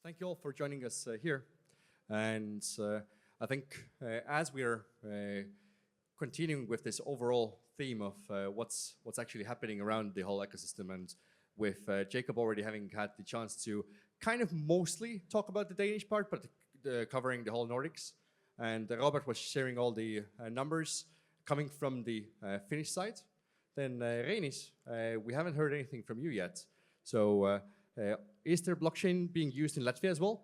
Thank you all for joining us here. And I think as we are continuing with this overall theme of what's actually happening around the whole ecosystem, and with Jakob already having had the chance to kind of mostly talk about the Danish part, but covering the whole Nordics. And Robert was sharing all the numbers coming from the Finnish side. Then Reinis, we haven't heard anything from you yet. So is there blockchain being used in Latvia as well?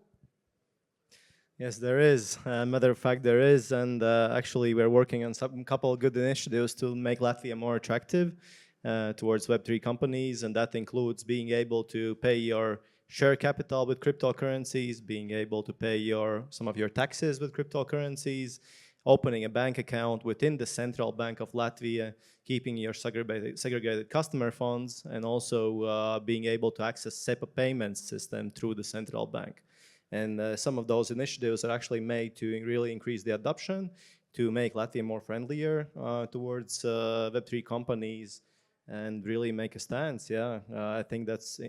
Yes, there is. Matter of fact, there is. And actually, we're working on some couple of good initiatives to make Latvia more attractive towards Web3 companies. And that includes being able to pay your share capital with cryptocurrencies, being able to pay some of your taxes with cryptocurrencies, opening a bank account within the central bank of Latvia, keeping your segregated customer funds, and also being able to access SEPA payment system through the central bank. And some of those initiatives are actually made to really increase the adoption, to make Latvia more friendlier towards Web3 companies, and really make a stance. Yeah, I think that's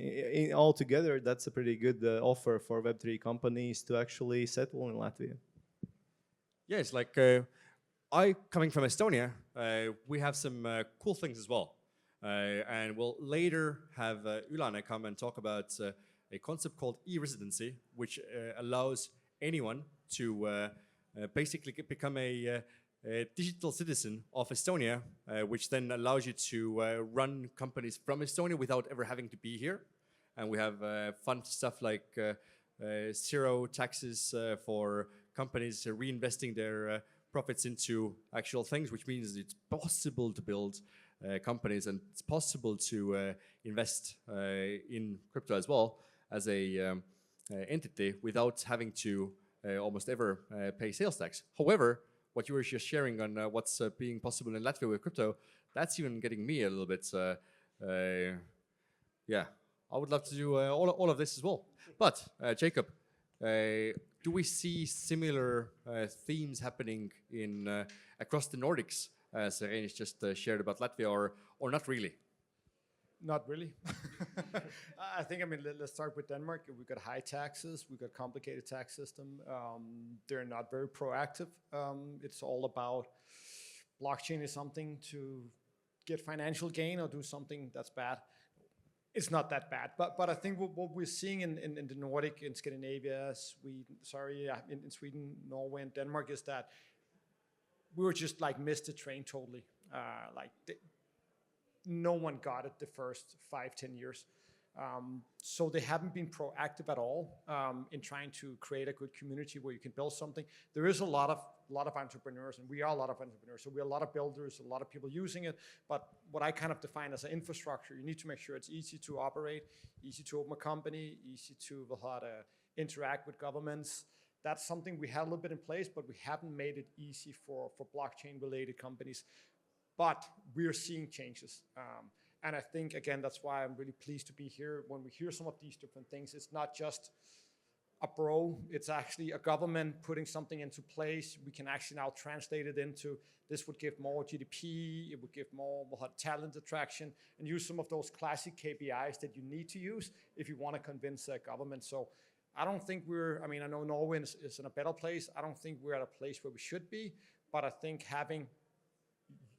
altogether that's a pretty good offer for Web3 companies to actually settle in Latvia. Yes, like I coming from Estonia, we have some cool things as well, and we'll later have Ylane come and talk about a concept called e-residency, which allows anyone to basically become a digital citizen of Estonia, which then allows you to run companies from Estonia without ever having to be here. And we have fun stuff like zero taxes for companies reinvesting their profits into actual things, which means it's possible to build companies, and it's possible to invest in crypto as well as a entity without having to almost ever pay sales tax. However, what you were just sharing on what's being possible in Latvia with crypto, that's even getting me a little bit, yeah, I would love to do all of this as well. But Jakob, do we see similar themes happening in across the Nordics, as Reinis just shared about Latvia, or not really? Not really. I think, let's start with Denmark. We've got high taxes. We've got complicated tax system. They're not very proactive. It's all about blockchain is something to get financial gain or do something that's bad. It's not that bad, but I think what we're seeing in the Nordic, in Scandinavia, in Sweden, Norway, and Denmark is that we were just like missed the train totally. No one got it the first 5-10 years. So they haven't been proactive at all in trying to create a good community where you can build something. There is a lot of entrepreneurs, and we are a lot of entrepreneurs. So we are a lot of builders, a lot of people using it. But what I kind of define as an infrastructure, you need to make sure it's easy to operate, easy to open a company, easy to interact with governments. That's something we had a little bit in place, but we haven't made it easy for blockchain-related companies. But we're seeing changes. And I think, again, that's why I'm really pleased to be here. When we hear some of these different things, it's not just a bro, it's actually a government putting something into place. We can actually now translate it into this would give more GDP, it would give more talent attraction, and use some of those classic KPIs that you need to use if you want to convince a government. So I don't think I know Norway is in a better place. I don't think we're at a place where we should be, but I think having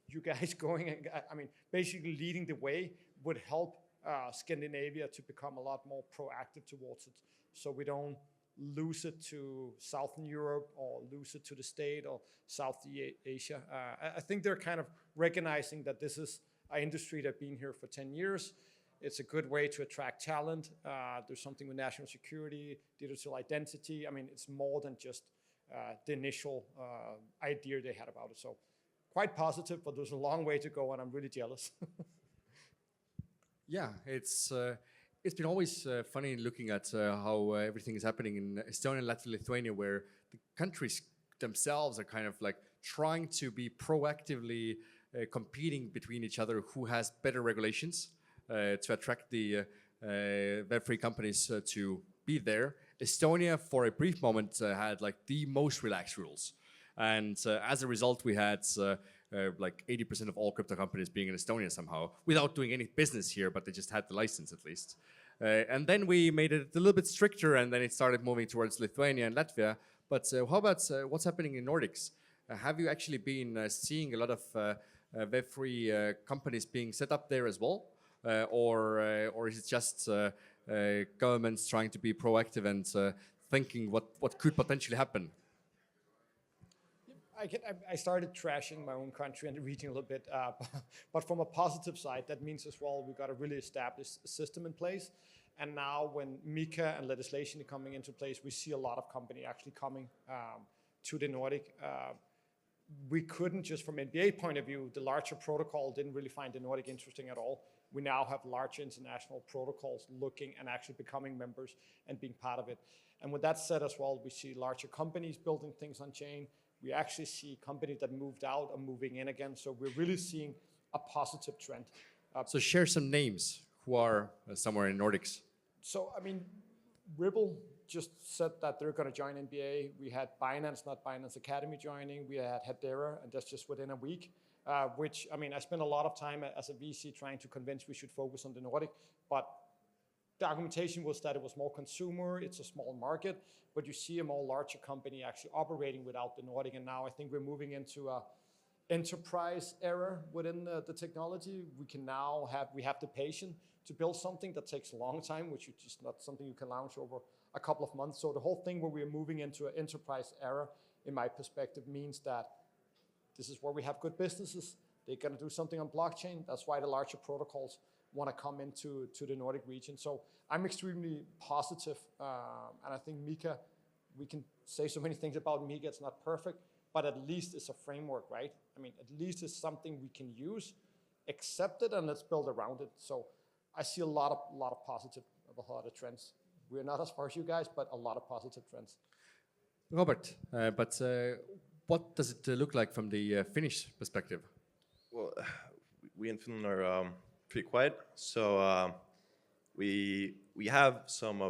you guys going, basically leading the way would help Scandinavia to become a lot more proactive towards it, so we don't lose it to Southern Europe or lose it to the state or South Asia. I think they're kind of recognizing that this is an industry that's been here for 10 years. It's a good way to attract talent. There's something with national security, digital identity. It's more than just the initial idea they had about it. So quite positive, but there's a long way to go, and I'm really jealous. Yeah, it's been always funny looking at how everything is happening in Estonia, Latvia, Lithuania, where the countries themselves are kind of like trying to be proactively competing between each other, who has better regulations to attract the Web3 companies to be there. Estonia, for a brief moment, had like the most relaxed rules. And as a result, we had like 80% of all crypto companies being in Estonia somehow, without doing any business here, but they just had the license at least. And then we made it a little bit stricter, and then it started moving towards Lithuania and Latvia. But how about what's happening in Nordics? Have you actually been seeing a lot of Web3 companies being set up there as well? Or is it just governments trying to be proactive and thinking what could potentially happen? I started trashing my own country and the region a little bit, but from a positive side, that means as well we got a really established system in place. And now when MiCA and legislation is coming into place, we see a lot of company actually coming to the Nordic. We couldn't, just from NBA point of view, the larger protocol didn't really find the Nordic interesting at all. We now have large international protocols looking and actually becoming members and being part of it. And with that said as well, we see larger companies building things on chain. We actually see companies that moved out are moving in again. So we're really seeing a positive trend. So share some names who are somewhere in Nordics. So, I mean, Ripple just said that they're going to join NBA. We had Binance, not Binance Academy, joining. We had Hedera, and that's just within a week. Which, I mean, I spent a lot of time as a VC trying to convince we should focus on the Nordic, but the argumentation was that it was more consumer, it's a small market, but you see a more larger company actually operating without the Nordic, and now I think we're moving into a enterprise era within the technology. We have the patience to build something that takes a long time, which is just not something you can launch over a couple of months. So the whole thing where we're moving into an enterprise era, in my perspective, means that this is where we have good businesses. They're going to do something on blockchain. That's why the larger protocols want to come into the Nordic region. So I'm extremely positive. And I think MiCA, we can say so many things about MiCA. It's not perfect, but at least it's a framework, right? I mean, at least it's something we can use, accept it, and let's build around it. So I see a lot of positive, a lot of trends. We're not as far as you guys, but a lot of positive trends. Robert, what does it look like from the Finnish perspective? Well, we in Finland are pretty quiet. So we have some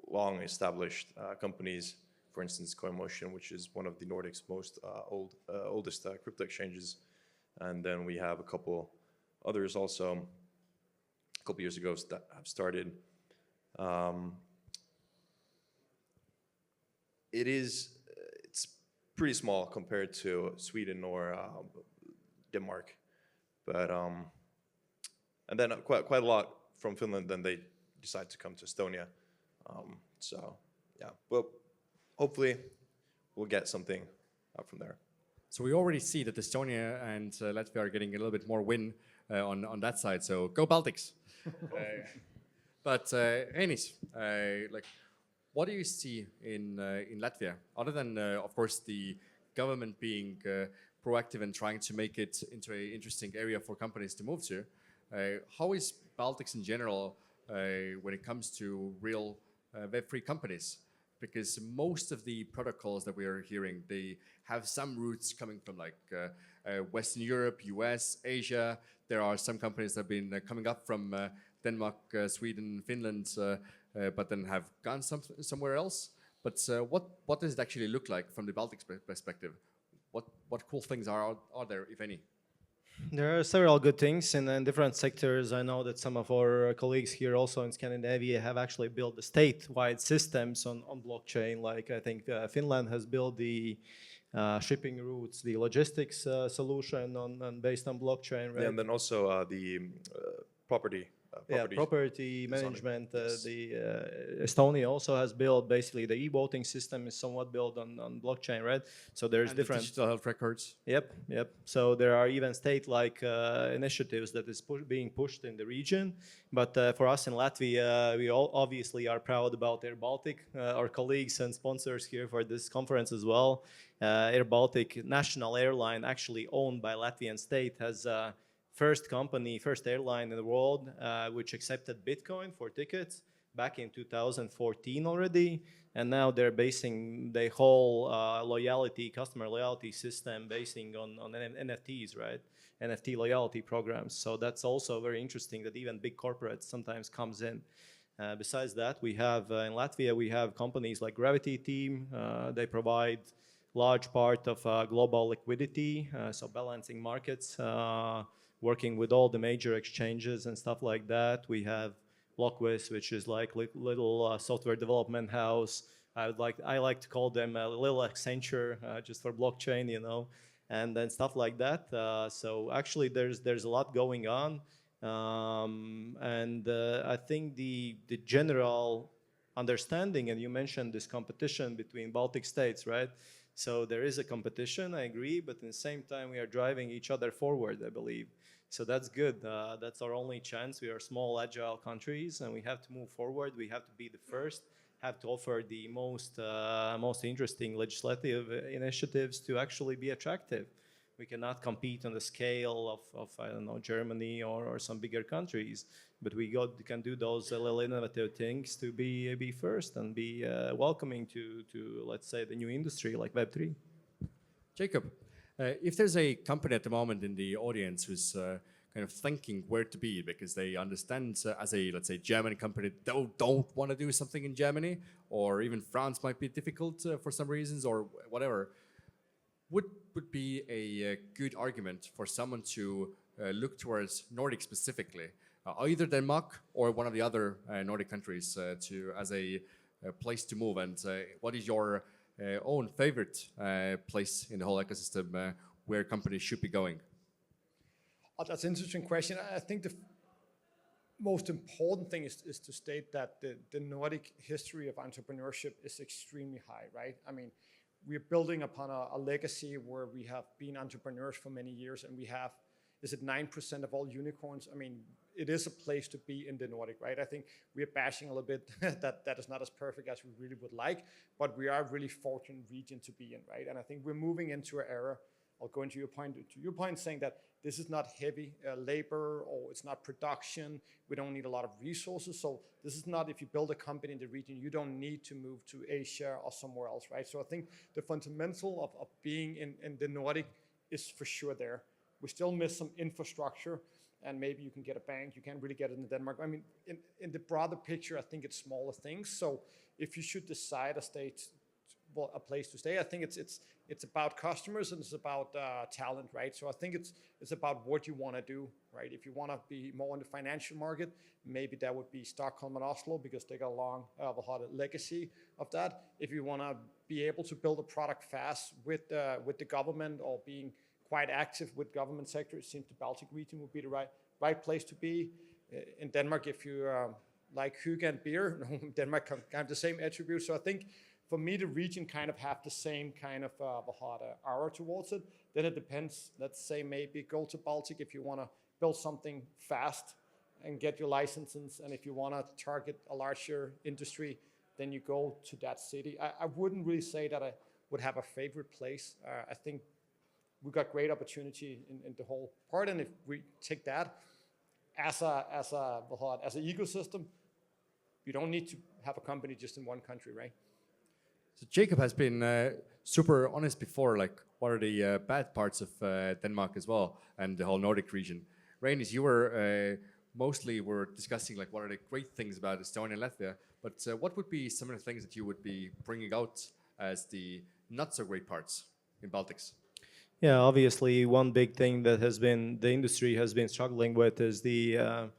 long-established companies. For instance, CoinMotion, which is one of the Nordic's most oldest crypto exchanges, and then we have a couple others also. A couple years ago that have started. It's pretty small compared to Sweden or Denmark, but and then quite a lot from Finland. Then they decide to come to Estonia. So yeah, but hopefully we'll get something out from there. So we already see that Estonia and Latvia are getting a little bit more win on that side. So go Baltics. But Reinis, like, what do you see in Latvia, other than of course the government being proactive and trying to make it into an interesting area for companies to move to? How is Baltics in general when it comes to real Web3 companies? Because most of the protocols that we are hearing, they have some roots coming from like Western Europe, US, Asia. There are some companies that have been coming up from Denmark, Sweden, Finland, but then have gone somewhere else. But what does it actually look like from the Baltics perspective? What cool things are there, if any? There are several good things in different sectors. I know that some of our colleagues here also in Scandinavia have actually built the statewide systems on blockchain. Like I think Finland has built the shipping routes, the logistics solution based on blockchain, right? Yeah, and then also the property management. Yes. Estonia also has built basically the e-voting system is somewhat built on blockchain, right? So there's and different the digital health records. Yep. So there are even state-like initiatives that is being pushed in the region. But for us in Latvia, we all obviously are proud about Air Baltic, our colleagues and sponsors here for this conference as well. Air Baltic, national airline, actually owned by Latvian state, has first airline in the world which accepted Bitcoin for tickets back in 2014 already. And now they're basing the whole customer loyalty system basing on NFTs, right? NFT loyalty programs. So that's also very interesting that even big corporates sometimes comes in. Besides that, we have in Latvia, we have companies like Gravity Team. They provide large part of global liquidity, so balancing markets, working with all the major exchanges and stuff like that. We have Blockwiz, which is like little software development house. I like to call them a little Accenture, just for blockchain, you know, and then stuff like that. So actually, there's a lot going on, and I think the general understanding, and you mentioned this competition between Baltic states, right? So there is a competition, I agree, but at the same time we are driving each other forward, I believe. So that's good. That's our only chance. We are small, agile countries, and we have to move forward. We have to be the first, have to offer the most interesting legislative initiatives to actually be attractive. We cannot compete on the scale of I don't know, Germany or some bigger countries, but we can do those little innovative things to be first and be welcoming to let's say the new industry like Web3. Jakob, if there's a company at the moment in the audience who's kind of thinking where to be because they understand as a, let's say, German company don't want to do something in Germany, or even France might be difficult for some reasons or whatever, would be a good argument for someone to look towards Nordic specifically, either Denmark or one of the other Nordic countries as a place to move? And what is your own favorite place in the whole ecosystem where companies should be going? Oh, that's an interesting question. I think the most important thing is to state that the Nordic history of entrepreneurship is extremely high, right? I mean, we're building upon a legacy where we have been entrepreneurs for many years, and we have, is it 9% of all unicorns? I mean, it is a place to be in the Nordic, right? I think we are bashing a little bit that is not as perfect as we really would like, but we are a really fortunate region to be in, right? And I think we're moving into an era, I'll go into your point saying that this is not heavy labor, or it's not production. We don't need a lot of resources. So this is not, if you build a company in the region, you don't need to move to Asia or somewhere else, right? So I think the fundamental of being in the Nordic is for sure there. We still miss some infrastructure, and maybe you can get a bank. You can't really get it in Denmark. I mean, in the broader picture, I think it's smaller things. So if you should decide a place to stay, I think it's about customers and it's about talent, right? So I think it's about what you want to do, right? If you want to be more in the financial market, maybe that would be Stockholm and Oslo because they got a long, legacy of that. If you want to be able to build a product fast with the government or being quite active with government sector, it seems the Baltic region would be the right place to be. In Denmark, if you like hygge and beer, Denmark can have the same attributes. So I think for me, the region kind of have the same kind of a hot aura towards it. Then it depends. Let's say maybe go to Baltic if you want to build something fast and get your licenses. And if you want to target a larger industry, then you go to that city. I wouldn't really say that I would have a favorite place. I think we got great opportunity in the whole part. And if we take that as an ecosystem, you don't need to have a company just in one country, right? So Jakob has been super honest before, like what are the bad parts of Denmark as well and the whole Nordic region. Reinis, you were were discussing like what are the great things about Estonia and Latvia, but what would be some of the things that you would be bringing out as the not so great parts in Baltics? Yeah, obviously one big thing that the industry has been struggling with is the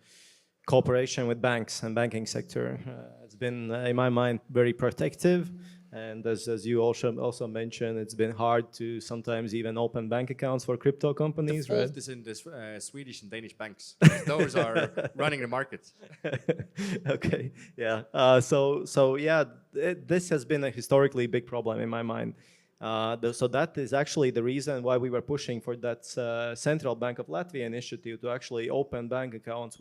cooperation with banks and banking sector. It's been, in my mind, very protective. And as you also mentioned, it's been hard to sometimes even open bank accounts for crypto companies, right? The fault is in the Swedish and Danish banks. Those are running the market. Okay, yeah. So yeah, this has been a historically big problem in my mind. So that is actually the reason why we were pushing for that Central Bank of Latvia initiative to actually open bank accounts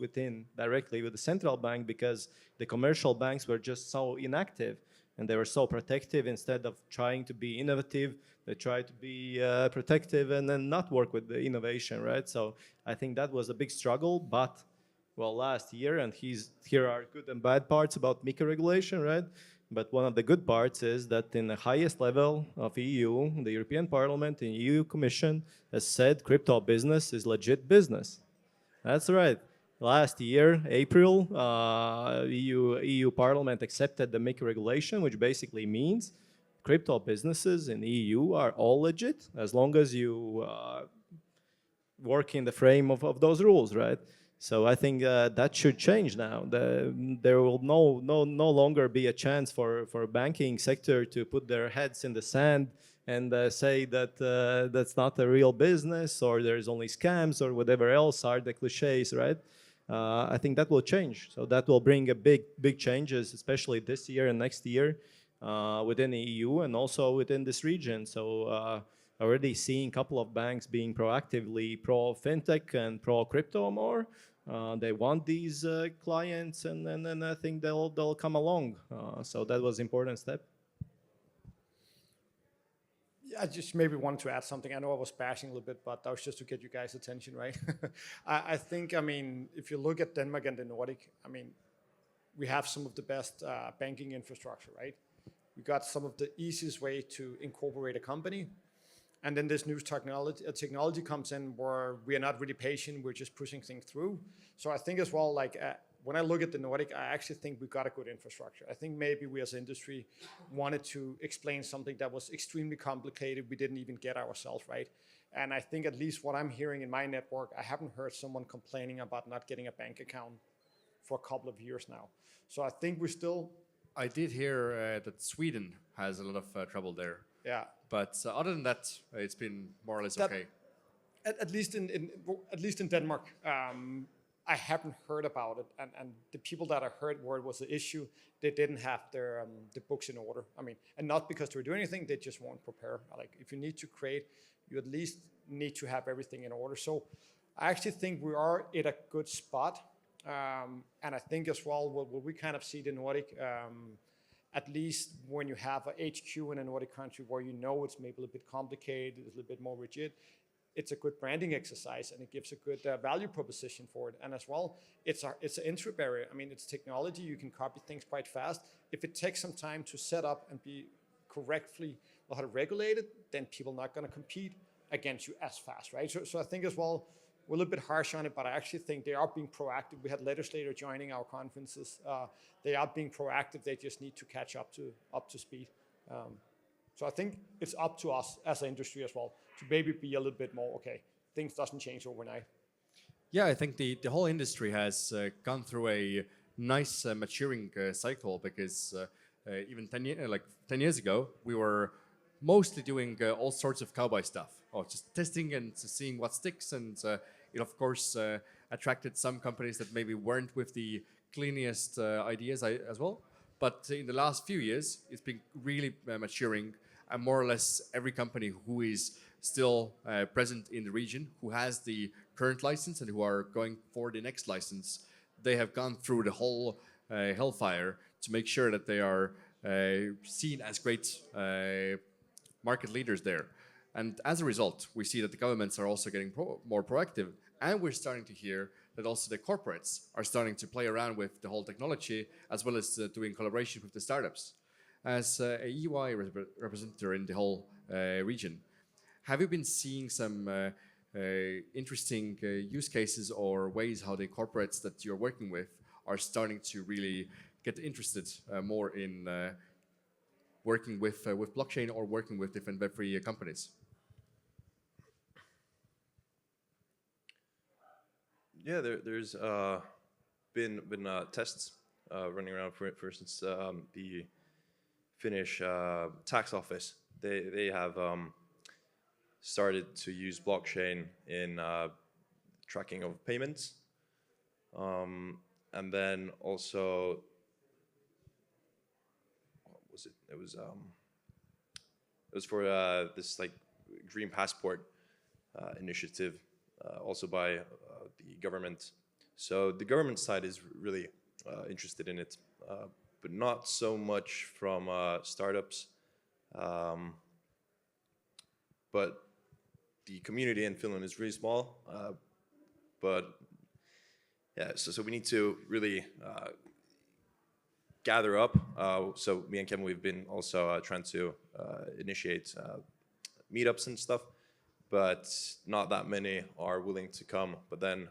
directly with the central bank, because the commercial banks were just so inactive. And they were so protective. Instead of trying to be innovative, they tried to be protective and then not work with the innovation, right? So I think that was a big struggle. But, well, last year, and here are good and bad parts about MiCA regulation, right? But one of the good parts is that in the highest level of EU, the European Parliament and EU Commission has said crypto business is legit business. That's right. Last year, April, EU Parliament accepted the MiCA regulation, which basically means crypto businesses in the EU are all legit as long as you work in the frame of those rules, right? So I think that should change now. There will no longer be a chance for banking sector to put their heads in the sand and say that that's not a real business, or there's only scams, or whatever else are the cliches, right? I think that will change. So that will bring a big changes, especially this year and next year within the EU and also within this region. So already seeing a couple of banks being proactively pro fintech and pro crypto more. They want these clients, and then I think they'll come along. So that was important step. Yeah, I just maybe wanted to add something. I know I was bashing a little bit, but that was just to get you guys' attention, right? I think, I mean, if you look at Denmark and the Nordic, I mean, we have some of the best banking infrastructure, right? We got some of the easiest way to incorporate a company. And then this new technology comes in where we are not really patient, we're just pushing things through. So I think as well, like when I look at the Nordic, I actually think we got a good infrastructure. I think maybe we as an industry wanted to explain something that was extremely complicated, we didn't even get ourselves, right? And I think at least what I'm hearing in my network, I haven't heard someone complaining about not getting a bank account for a couple of years now. So I think we still... I did hear that Sweden has a lot of trouble there. Yeah. But other than that, it's been more or less okay. At least in Denmark, I haven't heard about it, and the people that I heard where it was an issue, they didn't have their the books in order. I mean, and not because they were doing anything, they just won't prepare. Like if you need to create, you at least need to have everything in order. So I actually think we are at a good spot, and I think as well what we kind of see the Nordic. At least when you have a HQ in a Nordic country where you know it's maybe a little bit complicated, it's a little bit more rigid, it's a good branding exercise and it gives a good value proposition for it. And as well, it's an entry barrier. I mean, it's technology, you can copy things quite fast. If it takes some time to set up and be correctly regulated, then people are not going to compete against you as fast, right? So I think as well, we're a little bit harsh on it, but I actually think they are being proactive. We had legislators joining our conferences. They are being proactive. They just need to catch up to speed. So I think it's up to us as an industry as well to maybe be a little bit more, okay, things doesn't change overnight. Yeah, I think the whole industry has gone through a nice maturing cycle because even 10 years ago, we were mostly doing all sorts of cowboy stuff, just testing and seeing what sticks, and it of course attracted some companies that maybe weren't with the cleanest ideas as well. But in the last few years, it's been really maturing, and more or less every company who is still present in the region, who has the current license and who are going for the next license, they have gone through the whole hellfire to make sure that they are seen as great market leaders there. And as a result, we see that the governments are also getting more proactive, and we're starting to hear that also the corporates are starting to play around with the whole technology as well as doing collaboration with the startups. As a EY representative in the whole region, have you been seeing some interesting use cases or ways how the corporates that you're working with are starting to really get interested more in working with blockchain or working with different Web3 companies? Yeah, there's been tests running around. For instance, the Finnish tax office, they have started to use blockchain in tracking of payments, and then also what was it? It was for this like green passport initiative, also by the government. So the government side is really interested in it, but not so much from startups. But the community in Finland is really small. But yeah, so we need to really gather up. So me and Kevin, we've been also trying to initiate meetups and stuff, but not that many are willing to come. But then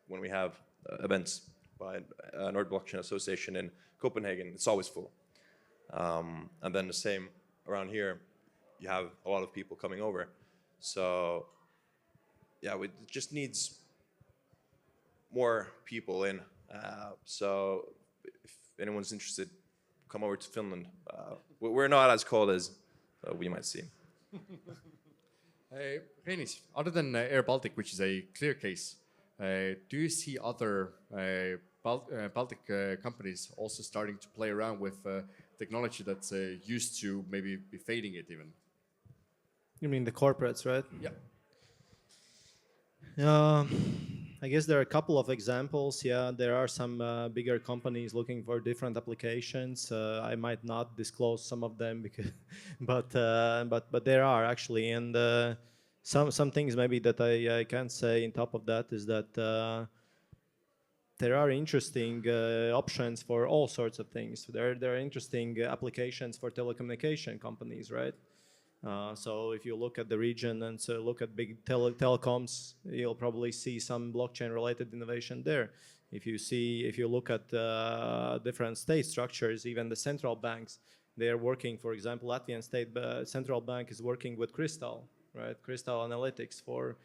when we have events by Nordic Blockchain Association in Copenhagen, it's always full. And then the same around here, you have a lot of people coming over. So yeah, it just needs more people in. So if anyone's interested, come over to Finland. We're not as cold as we might seem. Reinis, other than Air Baltic, which is a clear case, do you see other Baltic companies also starting to play around with technology that's used to maybe be fading it even? You mean the corporates, right? Yeah. I guess there are a couple of examples. Yeah, there are some bigger companies looking for different applications. I might not disclose some of them because, but there are actually, and some things maybe that I can say on top of that is that there are interesting options for all sorts of things. There are interesting applications for telecommunication companies, right? So if you look at the region and so look at big telecoms, you'll probably see some blockchain-related innovation there. If you look at different state structures, even the central banks, they are working. For example, Latvian state central bank is working with Crystal, right? Crystal Analytics for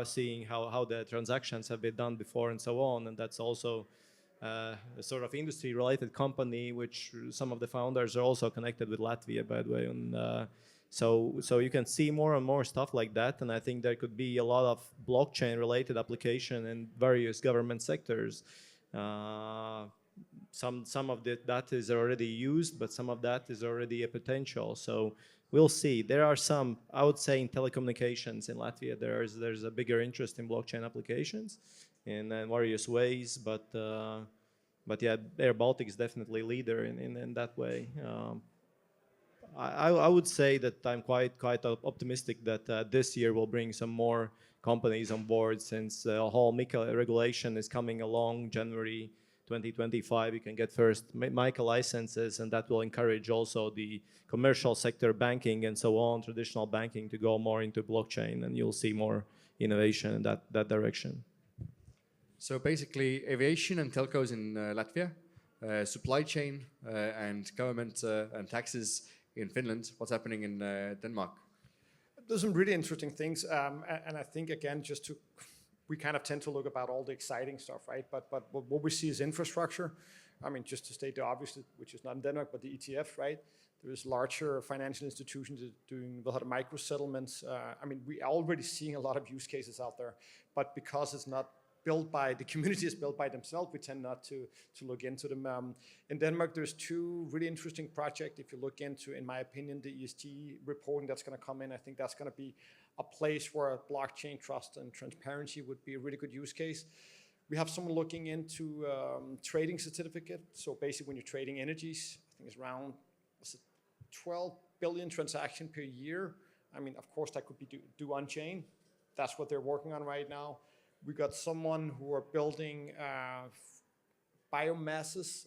seeing how the transactions have been done before and so on. And that's also a sort of industry-related company, which some of the founders are also connected with Latvia, by the way. And so you can see more and more stuff like that, and I think there could be a lot of blockchain-related application in various government sectors. Some of that is already used, but some of that is already a potential. So we'll see. There are some, I would say, in telecommunications in Latvia, there's a bigger interest in blockchain applications in various ways, but yeah, Air Baltic is definitely leader in that way. I would say that I'm quite optimistic that this year will bring some more companies on board, since the whole Mikkel regulation is coming along January 2025. You can get first Mikkel licenses, and that will encourage also the commercial sector, banking and so on, traditional banking, to go more into blockchain, and you'll see more innovation in that direction. So basically, aviation and telcos in Latvia, supply chain and government and taxes in Finland. What's happening in Denmark? There's some really interesting things, and I think again, we kind of tend to look about all the exciting stuff, right? But what we see is infrastructure. I mean, just to state the obvious, which is not in Denmark, but the ETF, right? There's larger financial institutions doing a lot of micro settlements. I mean, we are already seeing a lot of use cases out there, but because it's not built by the community, is built by themselves, we tend not to look into them. In Denmark, there's two really interesting projects. If you look into, in my opinion, the ESG reporting that's going to come in, I think that's going to be a place where blockchain trust and transparency would be a really good use case. We have someone looking into trading certificate. So basically, when you're trading energies, I think it's around 12 billion transactions per year. I mean, of course, that could be do on chain. That's what they're working on right now. We got someone who are building biomasses.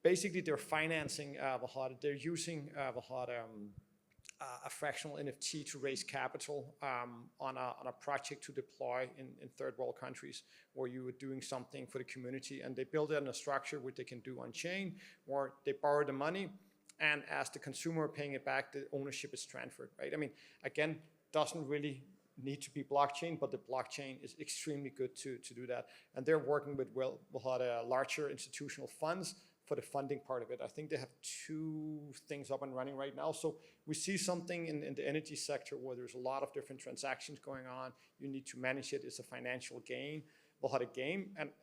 Basically, they're financing they're using a fractional NFT to raise capital on a project to deploy in third world countries, where you are doing something for the community, and they build it in a structure which they can do on chain, where they borrow the money, and as the consumer paying it back, the ownership is transferred, right? I mean, again, doesn't really need to be blockchain, but the blockchain is extremely good to do that. And they're working with larger institutional funds for the funding part of it. I think they have 2 things up and running right now. So we see something in the energy sector where there's a lot of different transactions going on. You need to manage it. It's a financial game.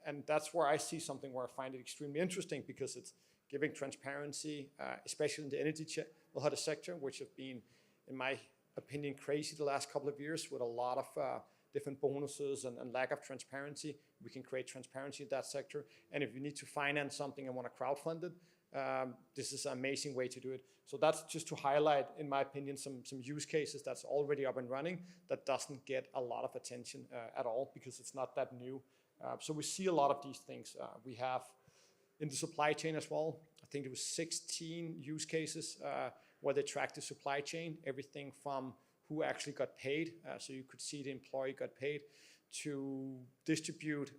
And that's where I see something where I find it extremely interesting, because it's giving transparency, especially in the energy sector, which have been, in my opinion, crazy the last couple of years with a lot of different bonuses and lack of transparency. We can create transparency in that sector. And if you need to finance something and want to crowdfund it, this is an amazing way to do it. So that's just to highlight, in my opinion, some use cases that's already up and running that doesn't get a lot of attention at all, because it's not that new. So we see a lot of these things. We have in the supply chain as well, I think it was 16 use cases where they track the supply chain, everything from who actually got paid, so you could see the employee got paid, to distribute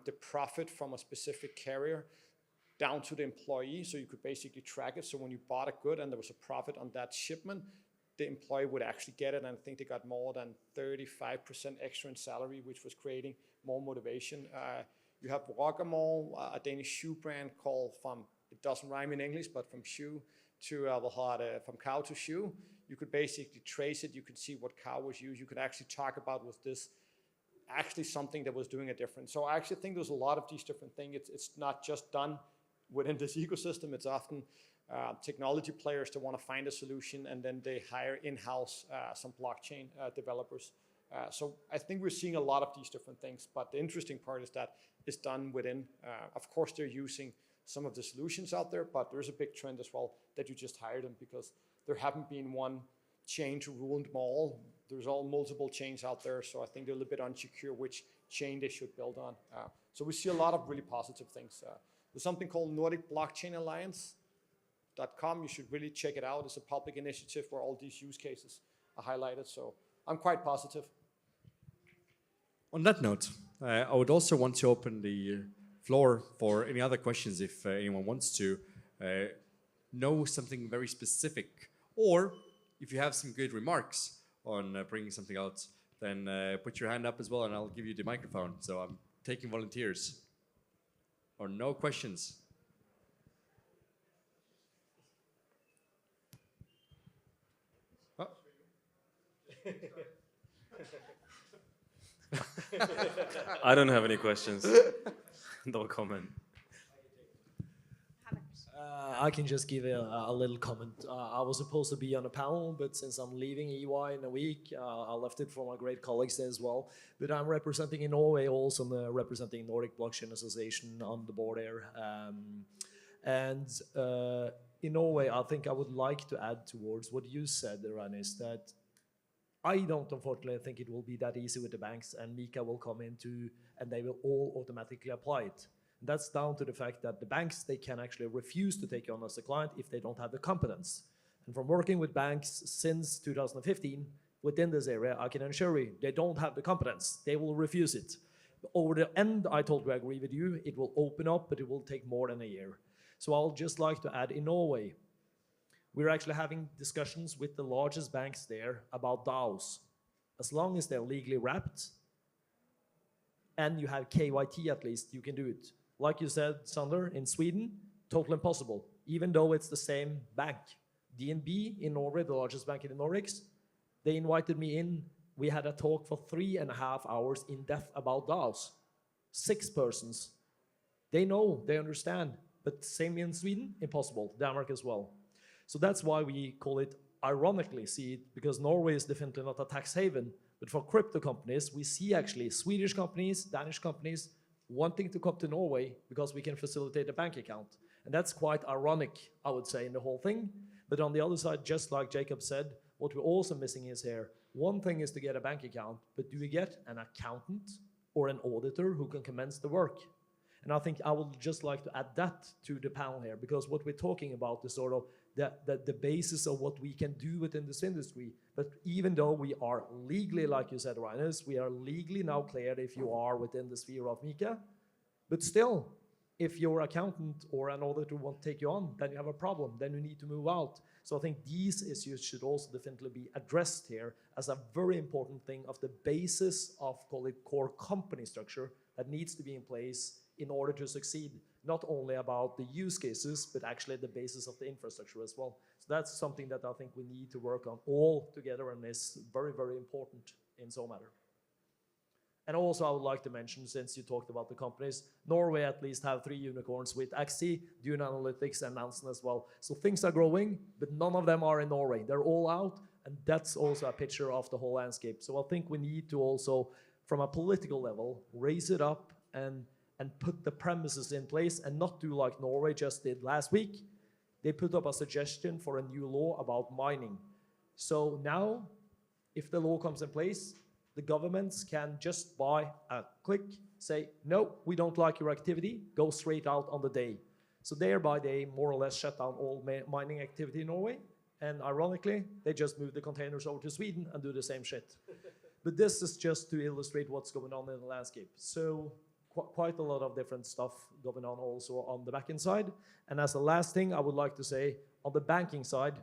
the profit from a specific carrier down to the employee, so you could basically track it. So when you bought a good and there was a profit on that shipment, the employee would actually get it, and I think they got more than 35% extra in salary, which was creating more motivation. You have Rockamore, a Danish shoe brand called it doesn't rhyme in English, but from shoe to from cow to shoe. You could basically trace it, you could see what cow was used, you could actually talk about was this actually something that was doing a difference. So I actually think there's a lot of these different things. It's not just done within this ecosystem, it's often technology players that want to find a solution, and then they hire in-house some blockchain developers. So I think we're seeing a lot of these different things, but the interesting part is that it's done within, of course they're using some of the solutions out there, but there's a big trend as well that you just hire them, because there haven't been one chain to rule them all. There's all multiple chains out there, so I think they're a little bit unsecure which chain they should build on. So we see a lot of really positive things. There's something called Nordic Blockchain Alliance.com. You should really check it out. It's a public initiative where all these use cases are highlighted, so I'm quite positive. On that note, I would also want to open the floor for any other questions if anyone wants to know something very specific, or if you have some good remarks on bringing something out, then put your hand up as well and I'll give you the microphone. So I'm taking volunteers. Or no questions? Oh. I don't have any questions. No comment. I can just give a little comment. I was supposed to be on a panel, but since I'm leaving EY in a week, I left it for my great colleagues there as well. But I'm representing in Norway also, I'm representing Nordic Blockchain Association on the board there. In Norway, I think I would like to add towards what you said, Reinis, that I don't unfortunately think it will be that easy with the banks, and Mika will come into and they will all automatically apply it. That's down to the fact that the banks, they can actually refuse to take you on as a client if they don't have the competence. And from working with banks since 2015, within this area, I can assure you, they don't have the competence. They will refuse it. Over the end, I totally agree with you. It will open up, but it will take more than a year. So I'll just like to add, in Norway, we're actually having discussions with the largest banks there about DAOs. As long as they're legally wrapped, and you have KYT at least, you can do it. Like you said, Sander, in Sweden, totally impossible, even though it's the same bank. DNB in Norway, the largest bank in the Nordics, they invited me in. We had a talk for 3.5 hours in depth about DAOs. 6 persons. They know, they understand, but same in Sweden, impossible. Denmark as well. So that's why we call it, ironically, see it, because Norway is definitely not a tax haven, but for crypto companies, we see actually Swedish companies, Danish companies, wanting to come to Norway because we can facilitate a bank account. And that's quite ironic, I would say, in the whole thing. But on the other side, just like Jakob said, what we're also missing is here, one thing is to get a bank account, but do we get an accountant or an auditor who can commence the work? And I think I would just like to add that to the panel here, because what we're talking about is sort of the basis of what we can do within this industry. But even though we are legally, like you said, Reinis, we are legally now cleared if you are within the sphere of Mika, but still, if your accountant or an auditor won't take you on, then you have a problem, then you need to move out. So I think these issues should also definitely be addressed here as a very important thing of the basis of, call it, core company structure that needs to be in place in order to succeed. Not only about the use cases, but actually the basis of the infrastructure as well. So that's something that I think we need to work on all together, and is very, very important in so matter. And also I would like to mention, since you talked about the companies, Norway at least have 3 unicorns with Axie, Due Analytics, and Hansen as well. So things are growing, but none of them are in Norway. They're all out, and that's also a picture of the whole landscape. So I think we need to also, from a political level, raise it up and put the premises in place, and not do like Norway just did last week. They put up a suggestion for a new law about mining. So now, if the law comes in place, the governments can just by a click say, no, we don't like your activity, go straight out on the day. So thereby they more or less shut down all mining activity in Norway. And ironically, they just move the containers over to Sweden and do the same shit. But this is just to illustrate what's going on in the landscape. So quite a lot of different stuff going on also on the backend side. And as a last thing, I would like to say on the banking side,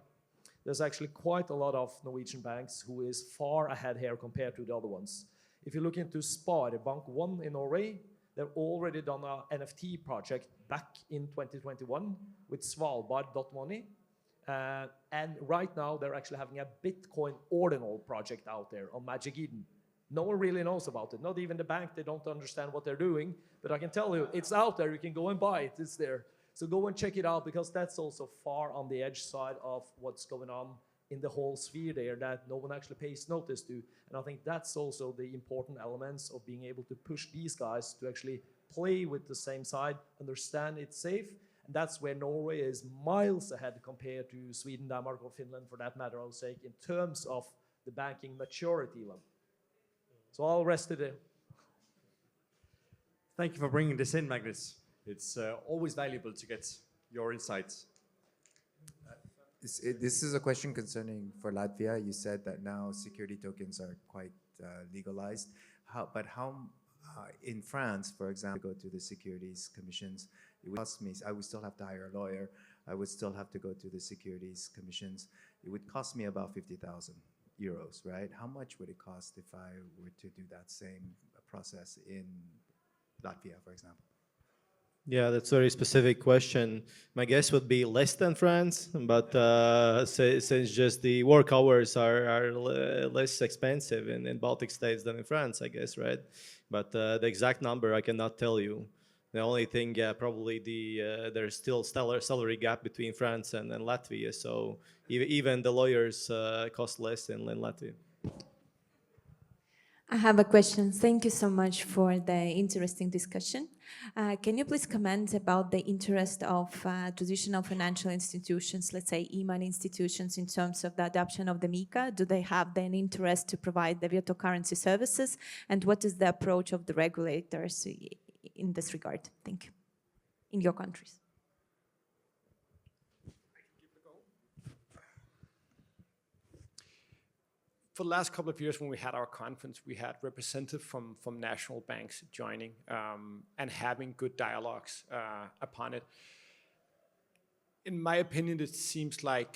there's actually quite a lot of Norwegian banks who is far ahead here compared to the other ones. If you look into Sparebank 1 in Norway, they've already done an NFT project back in 2021 with Svalbard.money. And right now they're actually having a Bitcoin ordinal project out there on Magic Eden. No one really knows about it, not even the bank. They don't understand what they're doing, but I can tell you, it's out there. You can go and buy it, it's there. So go and check it out, because that's also far on the edge side of what's going on in the whole sphere there that no one actually pays notice to. And I think that's also the important elements of being able to push these guys to actually play with the same side, understand it's safe. And that's where Norway is miles ahead compared to Sweden, Denmark, or Finland, for that matter, I'll say, in terms of the banking maturity level. So I'll rest it there. Thank you for bringing this in, Magnus. It's always valuable to get your insights. This is a question concerning for Latvia. You said that now security tokens are quite legalized. But how in France, for example, go to the securities commissions, it would cost me, I would still have to hire a lawyer. I would still have to go to the securities commissions. It would cost me about 50,000 euros, right? How much would it cost if I were to do that same process in Latvia, for example? Yeah, that's a very specific question. My guess would be less than France, but since just the work hours are less expensive in Baltic states than in France, I guess, right? But the exact number I cannot tell you. The only thing, probably there's still salary gap between France and Latvia, so even the lawyers cost less in Latvia. I have a question. Thank you so much for the interesting discussion. Can you please comment about the interest of traditional financial institutions, let's say e-money institutions, in terms of the adoption of the MiCA? Do they have an interest to provide the virtual currency services? And what is the approach of the regulators in this regard? Thank you. In your countries. For the last couple of years, when we had our conference, we had representatives from national banks joining and having good dialogues upon it. In my opinion, it seems like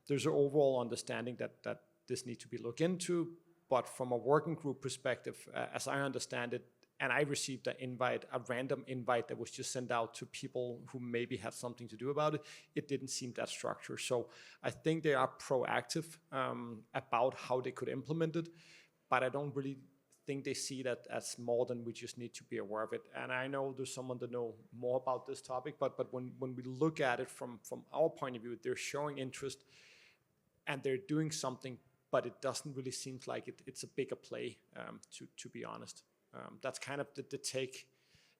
there's an overall understanding that this needs to be looked into, but from a working group perspective, as I understand it, and I received an invite, a random invite that was just sent out to people who maybe had something to do about it. It didn't seem that structured. So I think they are proactive about how they could implement it, but I don't really think they see that as more than we just need to be aware of it. And I know there's someone that know more about this topic, but when we look at it from our point of view, they're showing interest and they're doing something, but it doesn't really seem like it's a bigger play, to be honest. That's kind of the take.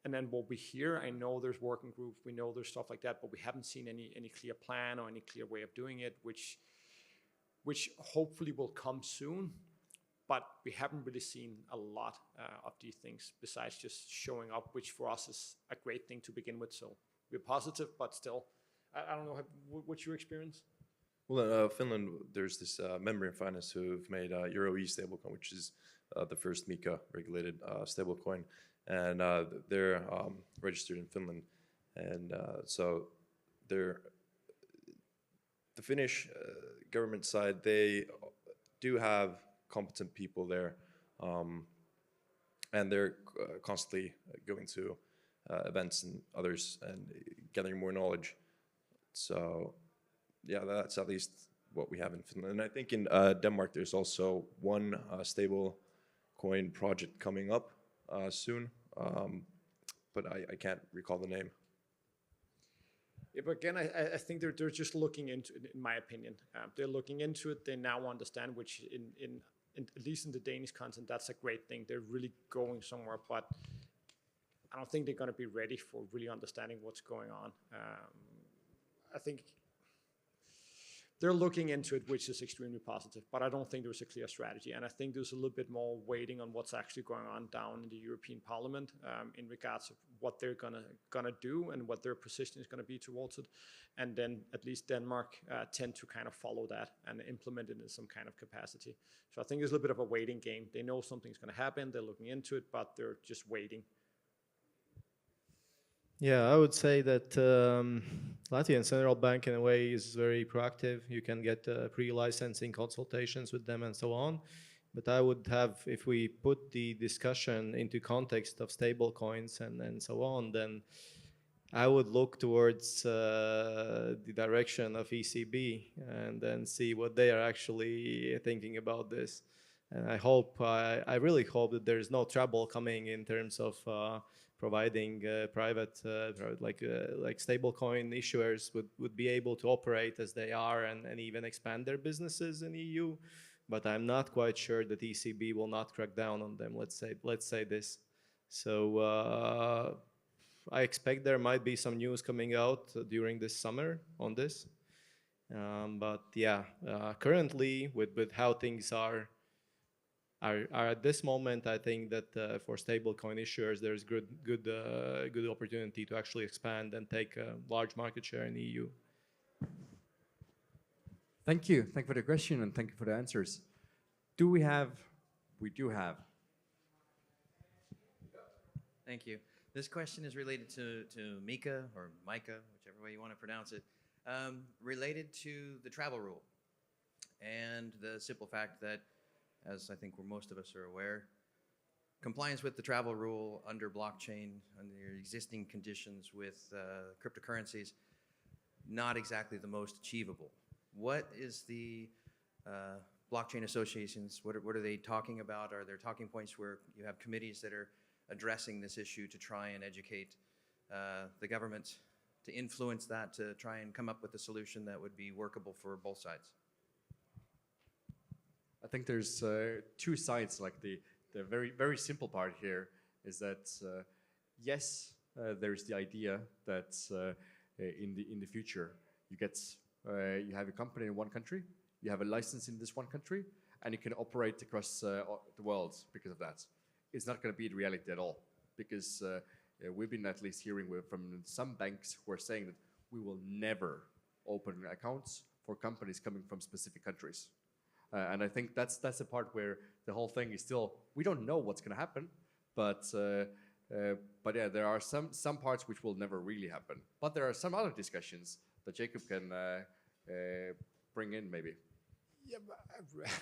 And then what we hear, I know there's working groups, we know there's stuff like that, but we haven't seen any clear plan or any clear way of doing it, which hopefully will come soon. But we haven't really seen a lot of these things besides just showing up, which for us is a great thing to begin with. So we're positive, but still, I don't know, what's your experience? Well, in Finland, there's this member in finance who've made Euro-E stablecoin, which is the first MiCA regulated stablecoin, and they're registered in Finland, and so the Finnish government side, they do have competent people there, and they're constantly going to events and others and gathering more knowledge. So yeah, that's at least what we have in Finland. And I think in Denmark there's also one stable coin project coming up soon, but I can't recall the name. Yeah, but again, I think they're just looking into it, in my opinion. They're looking into it. They now understand, which at least in the Danish content, that's a great thing. They're really going somewhere, but I don't think they're going to be ready for really understanding what's going on. I think they're looking into it, which is extremely positive, but I don't think there's a clear strategy. And I think there's a little bit more waiting on what's actually going on down in the European Parliament in regards of what they're gonna do and what their position is gonna be towards it. And then at least Denmark tend to kind of follow that and implement it in some kind of capacity. So I think there's a little bit of a waiting game. They know something's gonna happen, they're looking into it, but they're just waiting. Yeah, I would say that Latvian Central Bank in a way is very proactive. You can get pre-licensing consultations with them and so on. But I would have, if we put the discussion into context of stable coins and so on, then I would look towards the direction of ECB and then see what they are actually thinking about this. And I really hope that there is no trouble coming in terms of providing private like stablecoin issuers would be able to operate as they are and even expand their businesses in EU. But I'm not quite sure that ECB will not crack down on them. Let's say this. So I expect there might be some news coming out during this summer on this. But yeah, currently with how things are at this moment, I think that for stablecoin issuers, there's good opportunity to actually expand and take a large market share in the EU. Thank you. Thank you for the question and thank you for the answers. Do we have? We do have. Thank you. This question is related to Mika or Micah, whichever way you want to pronounce it, related to the travel rule and the simple fact that, as I think most of us are aware, compliance with the travel rule under blockchain, under existing conditions with cryptocurrencies, not exactly the most achievable. What is the blockchain associations, what are they talking about? Are there talking points where you have committees that are addressing this issue to try and educate the government, to influence that, to try and come up with a solution that would be workable for both sides? I think there's two sides. Like the very simple part here is that yes, there's the idea that in the future you have a company in one country, you have a license in this one country, and you can operate across the world because of that. It's not going to be the reality at all, because we've been at least hearing from some banks who are saying that we will never open accounts for companies coming from specific countries. And I think that's the part where the whole thing is still, we don't know what's going to happen, but yeah, there are some parts which will never really happen. But there are some other discussions that Jakob can bring in maybe. Yeah,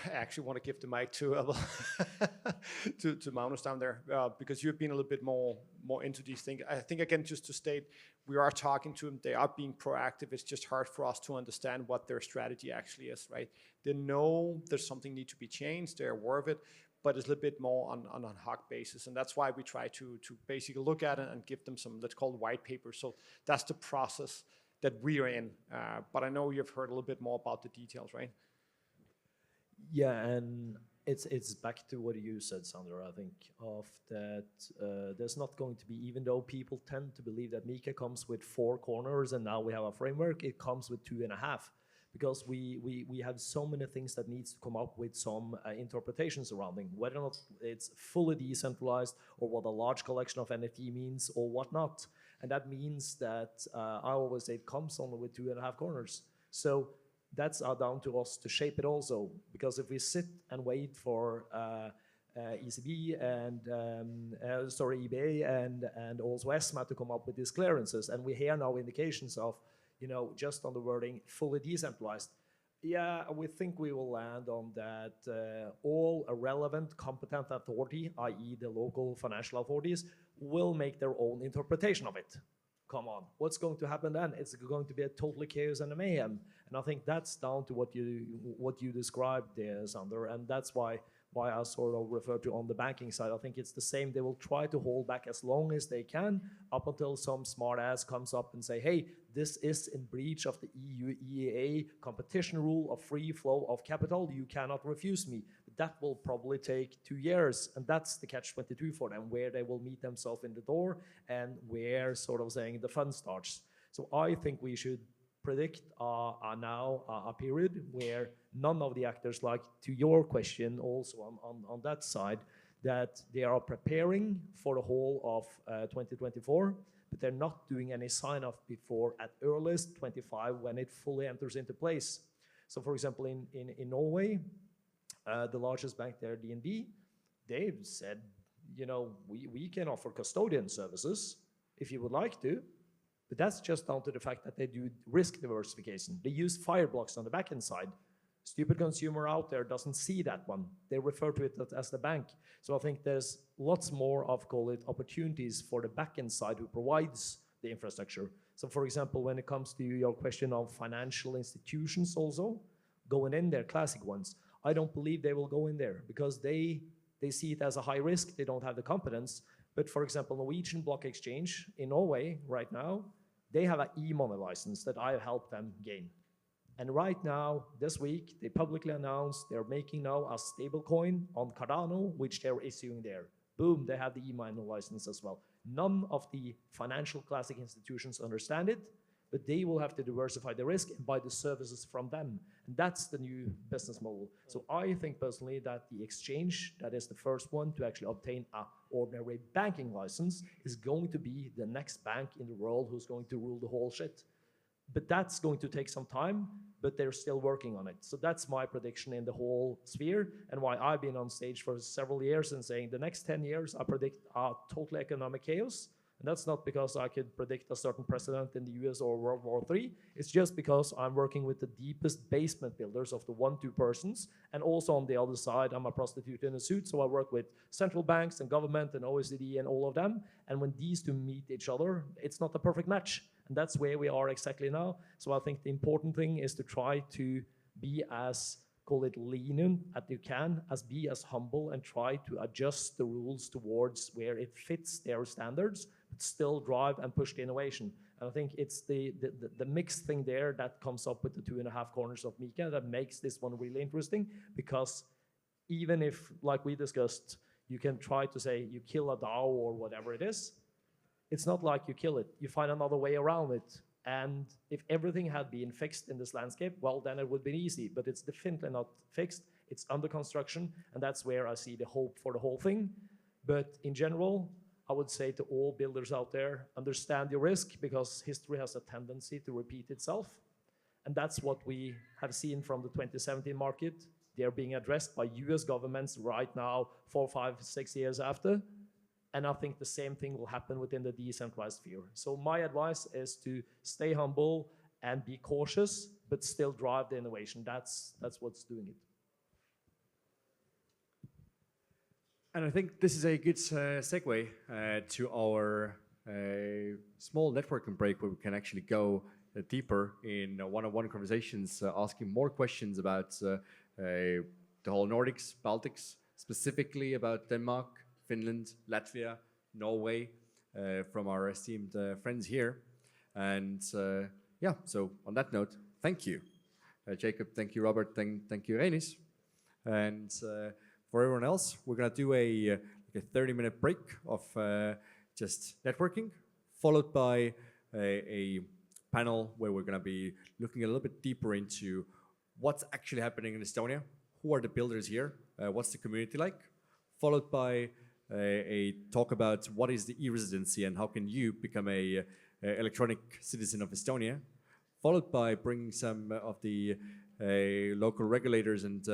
I actually want to give the mic to to Magnus down there because you've been a little bit more into these things. I think again, just to state, we are talking to them. They are being proactive. It's just hard for us to understand what their strategy actually is, right? They know there's something need to be changed. They're aware of it, but it's a little bit more on an ad hoc basis, and that's why we try to basically look at it and give them some, let's call it white paper. So that's the process that we are in. But I know you've heard a little bit more about the details, right? Yeah, and it's back to what you said, Sandra, I think, of that there's not going to be, even though people tend to believe that Mika comes with 4 corners and now we have a framework, it comes with 2.5, because we have so many things that needs to come up with some interpretation surrounding whether or not it's fully decentralized or what a large collection of NFT means or whatnot. And that means that I always say it comes only with 2.5 corners. So that's down to us to shape it also, because if we sit and wait for ECB and EBA and also ESMA to come up with these clearances, and we hear now indications of, just on the wording, fully decentralized. Yeah, we think we will land on that all a relevant competent authority, i.e. the local financial authorities, will make their own interpretation of it. Come on, what's going to happen then? It's going to be a totally chaos and a mayhem. And I think that's down to what you described there, Sander, and that's why I sort of refer to on the banking side. I think it's the same. They will try to hold back as long as they can up until some smart ass comes up and say, hey, this is in breach of the EU EEA competition rule of free flow of capital. You cannot refuse me. But that will probably take 2 years, and that's the catch-22 for them, where they will meet themselves in the door and where sort of saying the fun starts. So I think we should predict now a period where none of the actors, like to your question also on that side, that they are preparing for the whole of 2024, but they're not doing any sign-off before at earliest 25 when it fully enters into place. So for example, in Norway, the largest bank there, DNB, they've said, we can offer custodian services if you would like to, but that's just down to the fact that they do risk diversification. They use fireblocks on the back-end side. Stupid consumer out there doesn't see that one. They refer to it as the bank. So I think there's lots more of, call it, opportunities for the back-end side who provides the infrastructure. So for example, when it comes to your question of financial institutions also, going in there, classic ones, I don't believe they will go in there because they see it as a high risk, they don't have the competence. But for example, Norwegian Block Exchange in Norway right now, they have an e-money license that I helped them gain. And right now, this week, they publicly announced they're making now a stable coin on Cardano, which they're issuing there. Boom, they have the e-money license as well. None of the financial classic institutions understand it, but they will have to diversify the risk and buy the services from them. And that's the new business model. So I think personally that the exchange, that is the first one to actually obtain an ordinary banking license, is going to be the next bank in the world who's going to rule the whole shit. But that's going to take some time, but they're still working on it. So that's my prediction in the whole sphere, and why I've been on stage for several years and saying the next 10 years I predict a total economic chaos. And that's not because I could predict a certain president in the US or World War III. It's just because I'm working with the deepest basement builders of the 1-2 persons. And also on the other side, I'm a prostitute in a suit. So I work with central banks and government and OECD and all of them. And when these two meet each other, it's not a perfect match. And that's where we are exactly now. So I think the important thing is to try to be as, call it, lenient as you can, be as humble, and try to adjust the rules towards where it fits their standards, but still drive and push the innovation. And I think it's the mixed thing there that comes up with the 2.5 corners of Mika that makes this one really interesting, because even if, like we discussed, you can try to say you kill a DAO or whatever it is, it's not like you kill it. You find another way around it. And if everything had been fixed in this landscape, well, then it would be easy. But it's definitely not fixed. It's under construction. And that's where I see the hope for the whole thing. But in general, I would say to all builders out there, understand your risk, because history has a tendency to repeat itself. And that's what we have seen from the 2017 market. They're being addressed by US governments right now, 4, 5, 6 years after. And I think the same thing will happen within the decentralized sphere. So my advice is to stay humble and be cautious, but still drive the innovation. That's what's doing it. And I think this is a good segue to our small networking break, where we can actually go deeper in one-on-one conversations, asking more questions about the whole Nordics, Baltics, specifically about Denmark, Finland, Latvia, Norway, from our esteemed friends here. And yeah, so on that note, thank you, Jakob, thank you, Robert, thank you, Reinis. And for everyone else, we're gonna do a 30-minute break of just networking, followed by a panel where we're gonna be looking a little bit deeper into what's actually happening in Estonia, who are the builders here, what's the community like, followed by a talk about what is the e-residency and how can you become a electronic citizen of Estonia, followed by bringing some of the local regulators and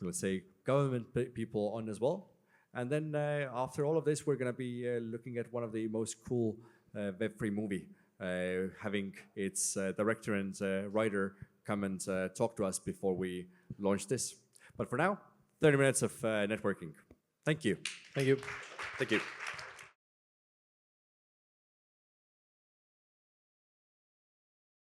let's say government people on as well. And then after all of this, we're going to be looking at one of the most cool Web3 movie, having its director and writer come and talk to us before we launch this. But for now, 30 minutes of networking. Thank you. Thank you. Thank you.